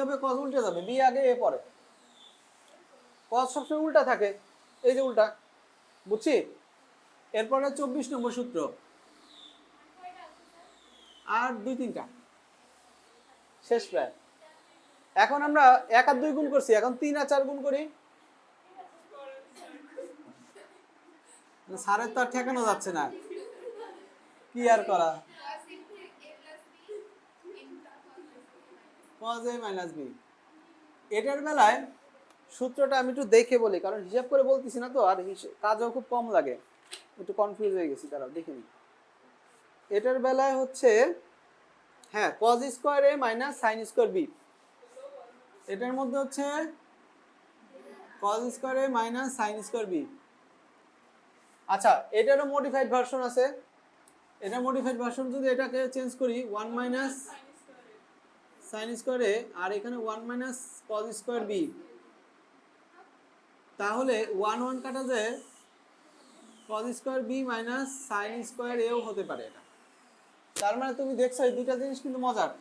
হবে কজ উল্টে যাবে, বি আগে এ পরে, কজ সবসময় উল্টা থাকে, এই যে উল্টা, বুঝছি। এরপরে 24 নম্বর সূত্র, আর 2-3টা শেষ প্রায়। এখন আমরা 1 আর 2 গুণ করছি, এখন 3 আর 4 গুণ করি। স্যারের তো আর ঠেকানো যাচ্ছে না, কি আর করা। cos a minus b, এটার বেলায় সূত্রটা আমি একটু দেখে বলি, কারণ হিসাব করে বলতেছি না তো, আর কাজও খুব কম লাগে, একটু কনফিউজ হয়ে গেছি, তারাও দেখে নি। এটার বেলায় হচ্ছে হ্যাঁ cos square a minus sin square b, এটার মধ্যে হচ্ছে cos square a minus sin square b। আচ্ছা, এটারও মডিফাইড ভার্সন আছে, এটা মডিফাইড ভার্সন যদি এটাকে চেঞ্জ করি 1 মাইনাস sin স্কয়ার a, আর এখানে 1 মাইনাস cos স্কয়ার b, তাহলে 1 1 কাটা যায়, cos square b minus sin square a ও হতে পারে এটা। তার মানে তুমি দেখছো এই দুইটা জিনিস কিন্তু মজার।